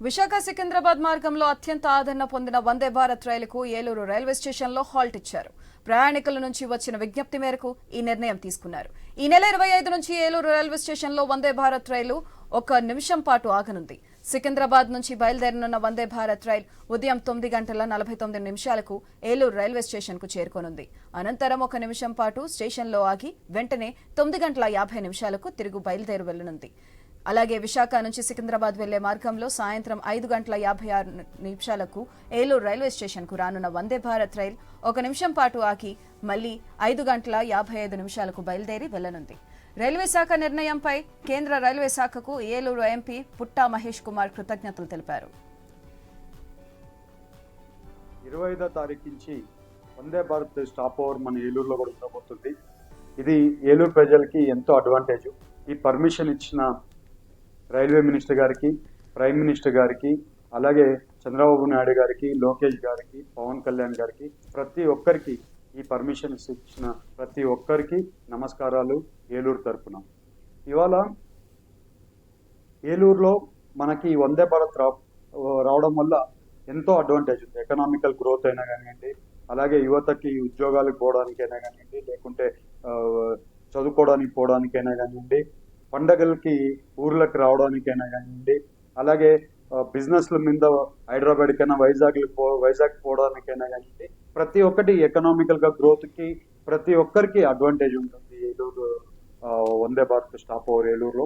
విశాఖ సికింద్రాబాద్ మార్గంలో అత్యంత ఆదరణ పొందిన వందే భారత్ రైలుకు ఏలూరు రైల్వే స్టేషన్లో హాల్ట్ ఇచ్చారు. ప్రయాణికుల నుంచి వచ్చిన విజ్ఞప్తి మేరకు ఈ నిర్ణయం తీసుకున్నారు. ఈ నెల 25 నుంచి ఏలూరు రైల్వే స్టేషన్లో వందే భారత్ రైలు 1 నిమిషం పాటు ఆగనుంది. సికింద్రాబాద్ నుంచి బయలుదేరనున్న వందే భారత్ రైలు ఉదయం 9:49 ఏలూరు రైల్వే స్టేషన్కు చేరుకోనుంది. అనంతరం 1 నిమిషం పాటు స్టేషన్లో ఆగి వెంటనే 9:50 తిరుగు బయలుదేరి వెళ్లనుంది. అలాగే విశాఖ నుంచి సికింద్రాబాద్ వెళ్లే మార్గంలో సాయంత్రం 5:56 ఏలూరు రైల్వే స్టేషన్కు రానున్న వందే భారత్ రైలు 1 నిమిషం పాటు ఆగి మళ్లీ 5:55 బయలుదేరి వెళ్లనుంది. రైల్వే శాఖ నిర్ణయంపై కేంద్ర రైల్వే శాఖకు ఏలూరు ఎంపీ పుట్టా మహేష్ కుమార్ కృతజ్ఞతలు తెలిపారు. 25వ తారీఖు నుంచి వందే భారత్ స్టాప్ ఓవర్ మన ఏలూరులో కూడా ఉండబోతుంది. ఇది ఏలూరు ప్రజలకి ఎంతో అడ్వాంటేజ్. ఈ పర్మిషన్ ఇచ్చిన రైల్వే మినిస్టర్ గారికి, ప్రైమ్ మినిస్టర్ గారికి, అలాగే చంద్రబాబు నాయుడు గారికి, లోకేష్ గారికి, పవన్ కళ్యాణ్ గారికి, ప్రతి ఒక్కరికి ఈ పర్మిషన్ ఇచ్చిన ప్రతి ఒక్కరికి నమస్కారాలు ఏలూరు తరఫున. ఇవాళ ఏలూరులో మనకి వందే భారత్ రావడం వల్ల ఎంతో అడ్వాంటేజ్ ఉంది. ఎకనామికల్ గ్రోత్ అయినా కానివ్వండి, అలాగే యువతకి ఉద్యోగాలకు పోవడానికైనా కానివ్వండి, లేకుంటే చదువుకోవడానికి పోవడానికైనా కానివ్వండి, పండగలకి ఊర్లకు రావడానికైనా కానివ్వండి, అలాగే బిజినెస్ల మీద హైదరాబాద్కైనా వైజాగ్ పోవడానికైనా కానివ్వండి, ప్రతి ఒక్కటి ఎకనామికల్గా గ్రోత్కి ప్రతి ఒక్కరికి అడ్వాంటేజ్ ఉంటుంది ఏలూరు వందే భారత్ స్టాప్ ఓవర్ ఏలూరులో.